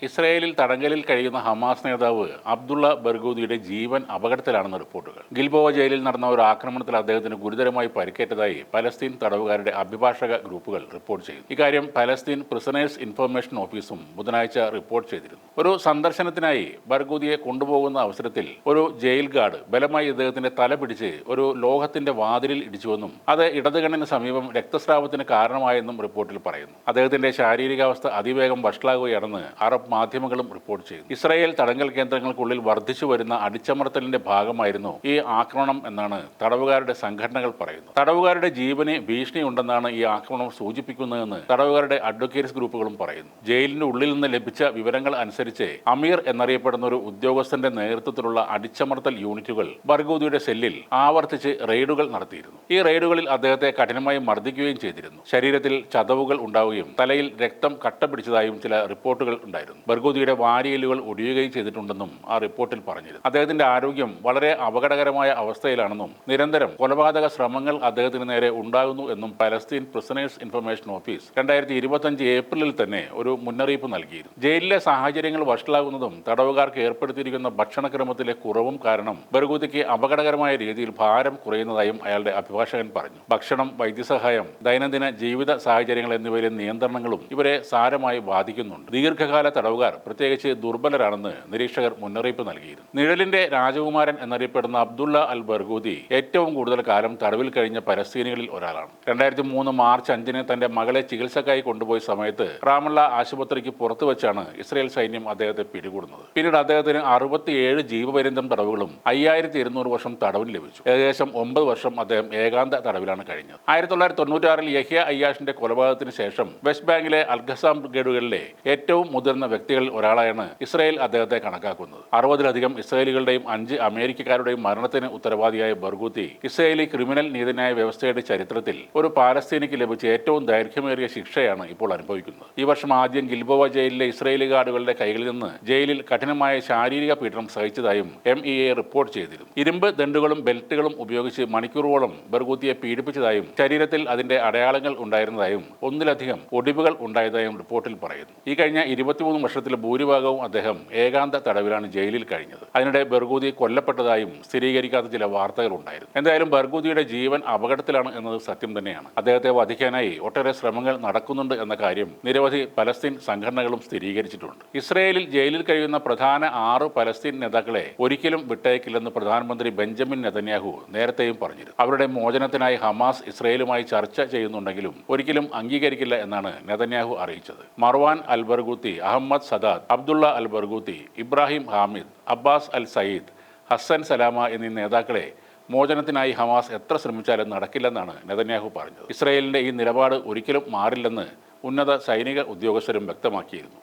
ഇസ്രായേലിൽ തടങ്കലിൽ കഴിയുന്ന ഹമാസ് നേതാവ് അബ്ദുള്ള ബർഗൂദിയുടെ ജീവൻ അപകടത്തിലാണെന്ന് റിപ്പോർട്ടുകൾ. ഗിൽബോവ ജയിലിൽ നടന്ന ഒരു ആക്രമണത്തിൽ അദ്ദേഹത്തിന് ഗുരുതരമായി പരിക്കേറ്റതായി പലസ്തീൻ തടവുകാരുടെ അഭിഭാഷക ഗ്രൂപ്പുകൾ റിപ്പോർട്ട് ചെയ്തു. ഇക്കാര്യം പലസ്തീൻ പ്രിസണേഴ്സ് ഇൻഫർമേഷൻ ഓഫീസും ബുധനാഴ്ച റിപ്പോർട്ട് ചെയ്തിരുന്നു. ഒരു സന്ദർശനത്തിനായി ബർഗൂദിയെ കൊണ്ടുപോകുന്ന അവസരത്തിൽ ഒരു ജയിൽ ഗാർഡ് ബലമായി ഇദ്ദേഹത്തിന്റെ തല പിടിച്ച് ഒരു ലോഹത്തിന്റെ വാതിലിൽ ഇടിച്ചുവെന്നും അത് ഇടതുകണ്ണിന് സമീപം രക്തസ്രാവത്തിന് കാരണമായെന്നും റിപ്പോർട്ടിൽ പറയുന്നു. അദ്ദേഹത്തിന്റെ ശാരീരികാവസ്ഥ അതിവേഗം വഷളാകുകയാണെന്ന് അറബ് മാധ്യമങ്ങളും റിപ്പോർട്ട് ചെയ്തു. ഇസ്രായേൽ തടങ്കൽ കേന്ദ്രങ്ങൾക്കുള്ളിൽ വർദ്ധിച്ചു വരുന്ന അടിച്ചമർത്തലിന്റെ ഭാഗമായിരുന്നു ഈ ആക്രമണം എന്നാണ് തടവുകാരുടെ സംഘടനകൾ പറയുന്നത്. തടവുകാരുടെ ജീവന് ഭീഷണിയുണ്ടെന്നാണ് ഈ ആക്രമണം സൂചിപ്പിക്കുന്നതെന്ന് തടവുകാരുടെ അഡ്വക്കേറ്റ്സ് ഗ്രൂപ്പുകളും പറയുന്നു. ജയിലിന്റെ ഉള്ളിൽ നിന്ന് ലഭിച്ച വിവരങ്ങൾ അനുസരിച്ച് അമീർ എന്നറിയപ്പെടുന്ന ഒരു ഉദ്യോഗസ്ഥന്റെ നേതൃത്വത്തിലുള്ള അടിച്ചമർത്തൽ യൂണിറ്റുകൾ ബർഗൂദിയുടെ സെല്ലിൽ ആവർത്തിച്ച് റെയ്ഡുകൾ നടത്തിയിരുന്നു. ഈ റെയ്ഡുകളിൽ അദ്ദേഹത്തെ കഠിനമായി മർദ്ദിക്കുകയും ചെയ്തിരുന്നു. ശരീരത്തിൽ ചതവുകൾ ഉണ്ടാവുകയും തലയിൽ രക്തം കട്ട പിടിച്ചതായും ചില റിപ്പോർട്ടുകൾ ഉണ്ടായിരുന്നു. ബർഗൂദിയുടെ വാരിയലുകൾ ഒടിയുകയും ചെയ്തിട്ടുണ്ടെന്നും ആ റിപ്പോർട്ടിൽ പറഞ്ഞിരുന്നു. അദ്ദേഹത്തിന്റെ ആരോഗ്യം വളരെ അപകടകരമായ അവസ്ഥയിലാണെന്നും നിരന്തരം കൊലപാതക ശ്രമങ്ങൾ അദ്ദേഹത്തിന് നേരെ ഉണ്ടാകുന്നു എന്നും പലസ്തീൻ പ്രിസണേഴ്സ് ഇൻഫർമേഷൻ ഓഫീസ് 2025 ഏപ്രിലിൽ തന്നെ ഒരു മുന്നറിയിപ്പ് നൽകിയിരുന്നു. ജയിലിലെ സാഹചര്യങ്ങൾ വഷളാകുന്നതും തടവുകാർക്ക് ഏർപ്പെടുത്തിയിരിക്കുന്ന ഭക്ഷണക്രമത്തിലെ കുറവും കാരണം ബർഗൂദിക്ക് അപകടകരമായ രീതിയിൽ ഭാരം കുറയുന്നതായും അയാളുടെ അഭിഭാഷകൻ പറഞ്ഞു. ഭക്ഷണം, വൈദ്യസഹായം, ദൈനംദിന ജീവിത സാഹചര്യങ്ങൾ എന്നിവയിലെ നിയന്ത്രണങ്ങളും ഇവരെ സാരമായി ബാധിക്കുന്നുണ്ട്. ദീർഘകാല തടവുകാർ പ്രത്യേകിച്ച് ദുർബലരാണെന്ന് നിരീക്ഷകർ മുന്നറിയിപ്പ് നൽകിയിരുന്നു. നിഴലിന്റെ രാജകുമാരൻ എന്നറിയപ്പെടുന്ന അബ്ദുള്ള അൽ ബർഗൂദി ഏറ്റവും കൂടുതൽ കാലം തടവിൽ കഴിഞ്ഞ പലസ്തീനികളിൽ ഒരാളാണ്. 2003 മാർച്ച് 5 തന്റെ മകളെ ചികിത്സക്കായി കൊണ്ടുപോയ സമയത്ത് റാമള്ള ആശുപത്രിക്ക് പുറത്തു വെച്ചാണ് ഇസ്രായേൽ സൈന്യം അദ്ദേഹത്തെ പിടികൂടുന്നത്. പിന്നീട് അദ്ദേഹത്തിന് 67 ജീവപര്യന്തം തടവുകളും 5200 വർഷം തടവിന് ലഭിച്ചു. ഏകദേശം 9 വർഷം അദ്ദേഹം ഏകാന്ത തടവിലാണ് കഴിഞ്ഞത്. 1996 യഹ്യ അയ്യാഷിന്റെ കൊലപാതകത്തിന് ശേഷം വെസ്റ്റ് ബാങ്കിലെ അൽഖസാം ബ്രിഗേഡുകളിലെ ഏറ്റവും മുതിർന്ന വ്യക്തികളിൽ ഒരാളായാണ് ഇസ്രായേൽ അദ്ദേഹത്തെ കണക്കാക്കുന്നത്. 60-ലധികം ഇസ്രായേലികളുടെയും 5 അമേരിക്കക്കാരുടെയും മരണത്തിന് ഉത്തരവാദിയായ ബർഗൂദി ഇസ്രായേലി ക്രിമിനൽ നീതിന്യായ വ്യവസ്ഥയുടെ ചരിത്രത്തിൽ ഒരു പാലസ്തീനിക്ക് ലഭിച്ച ഏറ്റവും ദൈർഘ്യമേറിയ ശിക്ഷയാണ് ഇപ്പോൾ അനുഭവിക്കുന്നത്. ഈ വർഷം ആദ്യം ഗിൽബോവ ജയിലിലെ ഇസ്രായേലി ഗാർഡുകളുടെ കൈകളിൽ നിന്ന് ജയിലിൽ കഠിനമായ ശാരീരിക പീഡനം സഹിച്ചതായും MEA റിപ്പോർട്ട് ചെയ്തിരുന്നു. ഇരുമ്പ് ദണ്ഡുകളും ബെൽറ്റുകളും ഉപയോഗിച്ച് മണിക്കൂറുകളോളം ബർഗൂദിയെ പീഡിപ്പിച്ചതായും ശരീരത്തിൽ അതിന്റെ അടയാളങ്ങൾ ഉണ്ടായിരുന്നതായും 1-ലധികം ഒടിവുകൾ ഉണ്ടായതായും റിപ്പോർട്ടിൽ പറയുന്നു. ഈ കഴിഞ്ഞ 23 വർഷത്തിൽ ഭൂരിഭാഗവും അദ്ദേഹം ഏകാന്ത തടവിലാണ് ജയിലിൽ കഴിഞ്ഞത്. അതിനിടെ ബർഗൂദി കൊല്ലപ്പെട്ടതായും സ്ഥിരീകരിക്കാത്ത ചില വാർത്തകൾ ഉണ്ടായിരുന്നു. എന്തായാലും ബർഗൂദിയുടെ ജീവൻ അപകടത്തിലാണ് എന്നത് സത്യം തന്നെയാണ്. അദ്ദേഹത്തെ വധിക്കാനായി ഒട്ടേറെ ശ്രമങ്ങൾ നടക്കുന്നുണ്ട് എന്ന കാര്യം നിരവധി പലസ്തീൻ സംഘടനകളും സ്ഥിരീകരിച്ചിട്ടുണ്ട്. ഇസ്രായേലിൽ ജയിലിൽ കഴിയുന്ന പ്രധാന 6 പലസ്തീൻ നേതാക്കളെ ഒരിക്കലും വിട്ടയക്കില്ലെന്ന് പ്രധാനമന്ത്രി ബെഞ്ചമിൻ നെതന്യാഹു നേരത്തെയും പറഞ്ഞിരുന്നു. അവരുടെ മോചനത്തിനായി ഹമാസ് ഇസ്രായേലുമായി ചർച്ച ചെയ്യുന്നുണ്ടെങ്കിലും ഒരിക്കലും അംഗീകരിക്കില്ല എന്നാണ് നെതന്യാഹു അറിയിച്ചത്. മർവാൻ അൽ ബർഗൂത്തി, അഹമ്മദ് സദാദ്, അബ്ദുള്ള അൽ ബർഗൂത്തി, ഇബ്രാഹിം ഹാമിദ്, അബ്ബാസ് അൽ സയ്യിദ്, ഹസൻ സലാമ എന്നീ നേതാക്കളെ മോചനത്തിനായി ഹമാസ് എത്ര ശ്രമിച്ചാലും നടക്കില്ലെന്നാണ് നെതന്യാഹു പറഞ്ഞത്. ഇസ്രായേലിന്റെ ഈ നിലപാട് ഒരിക്കലും മാറില്ലെന്ന് ഉന്നത സൈനിക ഉദ്യോഗസ്ഥരും വ്യക്തമാക്കിയിരുന്നു.